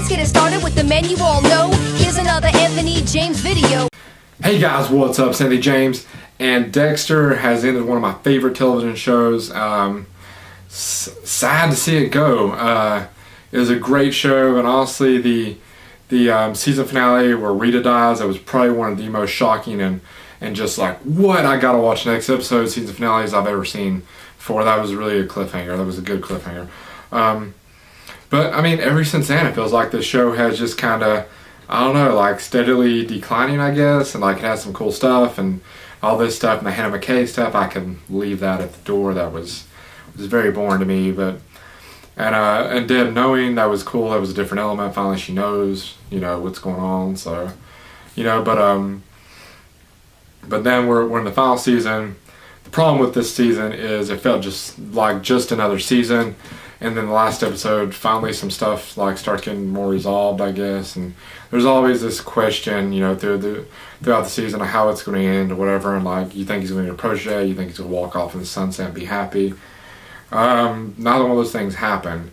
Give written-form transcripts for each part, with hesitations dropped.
Let's get it started with the men you all know. Here's another Anthony James video. Hey guys, what's up? It's Anthony James, and Dexter has ended one of my favorite television shows. Sad to see it go. It was a great show, and honestly, the season finale where Rita dies, that was probably one of the most shocking and just like, what, I gotta watch the next episode, season finales I've ever seen before. That was really a cliffhanger. That was a good cliffhanger. But I mean, ever since then, it feels like the show has just kind of, I don't know, like steadily declining, I guess, and like it has some cool stuff and all this stuff, and the Hannah McKay stuff, I can leave that at the door. That was very boring to me, but and Deb knowing, that was cool. That was a different element. Finally, she knows, you know, what's going on. So, you know, but then we're in the final season. The problem with this season is it felt just like just another season. And then the last episode, finally some stuff like starts getting more resolved, I guess. And there's always this question, you know, throughout the season of how it's going to end or whatever. And like, you think he's going to approach it, you think he's going to walk off in the sunset and be happy. Neither one of those things happened.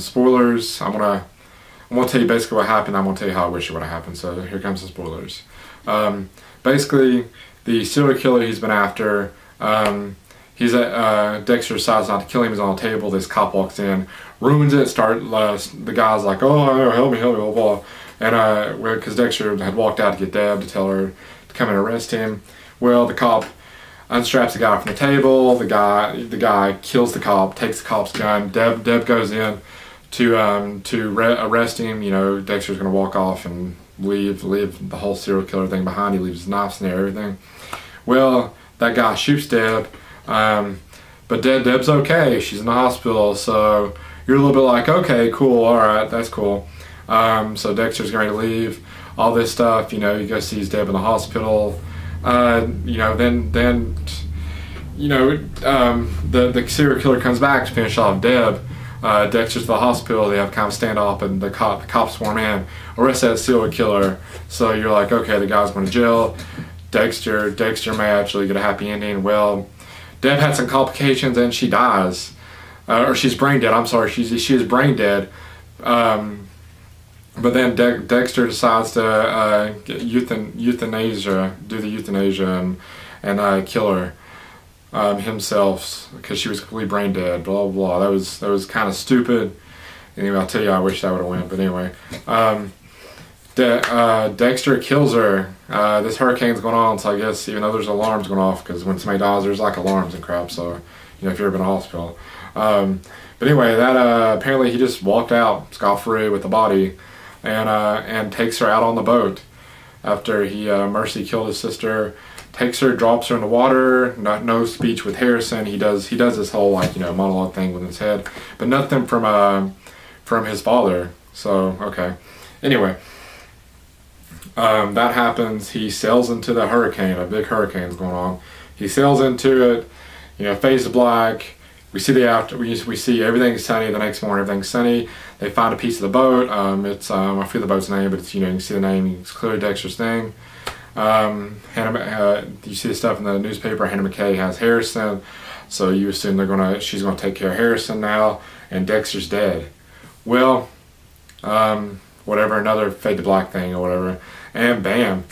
Spoilers. I'm gonna tell you basically what happened. I'm gonna tell you how I wish it would have happened. So here comes the spoilers. Basically, the serial killer he's been after. Dexter decides not to kill him. He's on the table. This cop walks in, ruins it. The guy's like, "Oh, help me, blah, blah." And because Dexter had walked out to get Deb to tell her to come and arrest him. Well, the cop unstraps the guy from the table. The guy kills the cop, takes the cop's gun. Deb goes in to arrest him. You know, Dexter's gonna walk off and leave the whole serial killer thing behind. He leaves his knives and everything. Well, that guy shoots Deb. But Deb's okay. She's in the hospital, so you're a little bit like, okay, cool, all right, that's cool. So Dexter's going to leave. All this stuff, you know, he goes sees Deb in the hospital. You know, then you know, the serial killer comes back to finish off Deb. Dexter's to the hospital. They have kind of standoff, and the cops swarm in, arrest that serial killer. So you're like, okay, the guy's going to jail. Dexter may actually get a happy ending. Well, Deb had some complications and she dies, or she's brain dead. I'm sorry, she is brain dead. But then Dexter decides to do the euthanasia and kill her himself because she was completely brain dead. Blah blah. That was kind of stupid. Anyway, I'll tell you, I wish that would have went. But anyway, Dexter kills her. This hurricane's going on, so I guess even though there's alarms going off, because when somebody dies, there's like alarms and crap. So, you know, if you've ever been in a hospital. But anyway, that apparently he just walked out scot-free with the body, and takes her out on the boat after he mercy killed his sister. Takes her, drops her in the water. No speech with Harrison. He does this whole, like, you know, monologue thing with his head, but nothing from his father. So okay. Anyway. That happens. He sails into the hurricane. A big hurricane's going on. He sails into it. You know, fades to black. We see everything's sunny. The next morning, everything's sunny. They find a piece of the boat. It's I forget the boat's name, but it's, you know, you can see the name. It's clearly Dexter's name. You see the stuff in the newspaper. Hannah McKay has Harrison, so you assume she's gonna take care of Harrison now, and Dexter's dead. Well, whatever, another fade to black thing or whatever. And bam,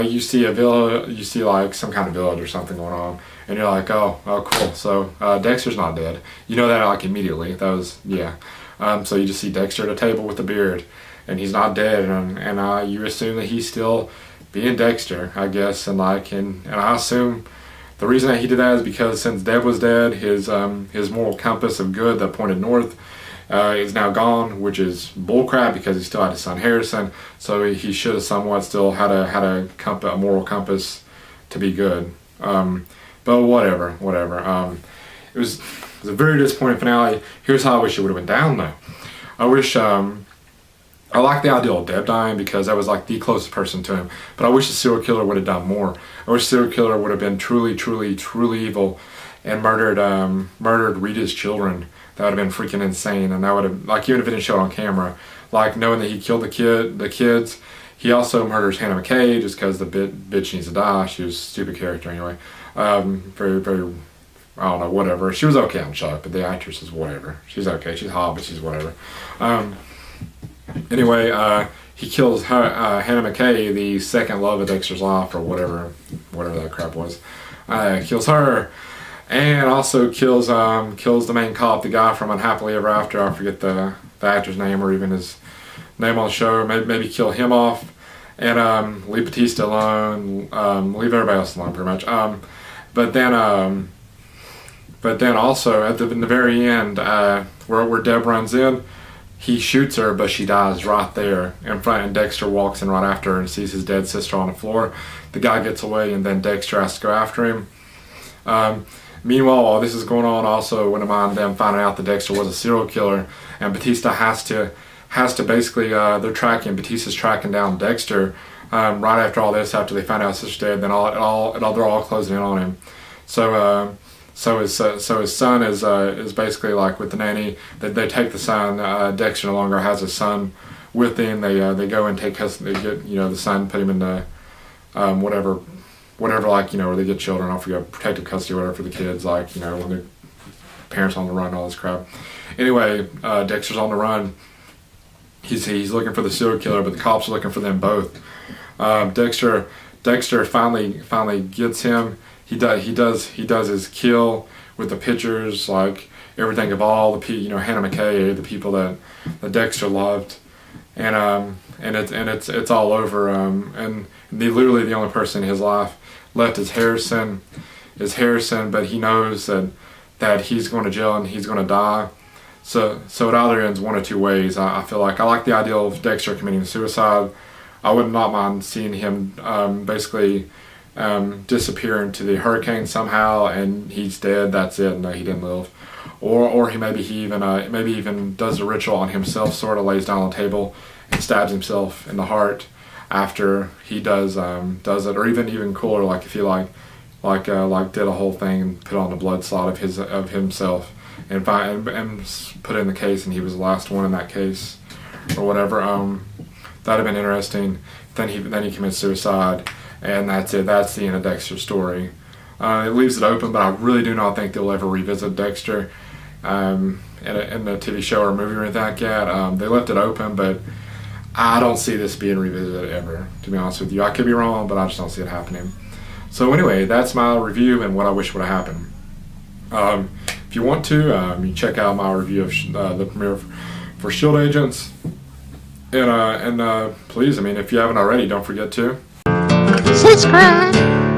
you see like some kind of village or something going on, and you're like, oh cool. So Dexter's not dead. You know that like immediately. That was, yeah. So you just see Dexter at a table with a beard, and he's not dead, and you assume that he's still being Dexter, I guess, and I assume the reason that he did that is because since Deb was dead, his moral compass of good that pointed north is now gone, which is bullcrap because he still had his son Harrison. So he should have somewhat still had a moral compass to be good. But whatever. It was a very disappointing finale. Here's how I wish it would have went down though. I wish I like the idea of Deb dying because that was like the closest person to him. But I wish the serial killer would have done more. I wish the serial killer would have been truly evil and murdered Rita's children. That would have been freaking insane, and that would have, like, even if it didn't show it on camera, like knowing that he killed the kids, he also murders Hannah McKay just because the bitch needs to die. She was a stupid character anyway. Very, I don't know, whatever. She was okay on Chuck, but the actress is whatever. She's okay. She's hot, but she's whatever. Anyway, he kills her, Hannah McKay, the second love of Dexter's life, or whatever that crap was. Kills her, and also kills the main cop, the guy from Unhappily Ever After. I forget the actor's name or even his name on the show. Maybe kill him off, and leave Batista alone. Leave everybody else alone, pretty much. But then also in the very end, where Deb runs in, he shoots her, but she dies right there in front, and Dexter walks in right after her and sees his dead sister on the floor. The guy gets away, and then Dexter has to go after him. Meanwhile, while this is going on, also wouldn't mind them finding out that Dexter was a serial killer, and Batista has to basically, Batista's tracking down Dexter right after all this, after they find out his sister's dead. Then they're all closing in on him. So his son is basically like with the nanny. They take the son. Dexter no longer has his son with him. They go and take custody. They get the son, put him in the whatever like where they get children. I forget, protective custody or whatever for the kids. Like when the parents on the run, all this crap. Anyway, Dexter's on the run. He's looking for the serial killer, but the cops are looking for them both. Dexter finally gets him. He does his kill with the pictures, like everything of all the Hannah McKay, the people that Dexter loved, and it's all over. And literally the only person in his life left is Harrison, but he knows that he's going to jail and he's going to die. So it either ends one or two ways. I feel like I like the idea of Dexter committing suicide. I would not mind seeing him basically disappear into the hurricane somehow, and he's dead. That's it. No, he didn't live. Or he even does a ritual on himself, sort of lays down on the table and stabs himself in the heart after he does it. Or even cooler, like if he like did a whole thing and put on the blood slot of himself and put it in the case, and he was the last one in that case or whatever. That'd have been interesting. Then he commits suicide, and that's it. That's the end of Dexter's story. It leaves it open, but I really do not think they'll ever revisit Dexter in the TV show or movie or anything like that. They left it open, but I don't see this being revisited ever, to be honest with you. I could be wrong, but I just don't see it happening. So anyway, that's my review and what I wish would have happened. If you want to, you check out my review of the premiere for S.H.I.E.L.D. Agents. And please, if you haven't already, don't forget to subscribe.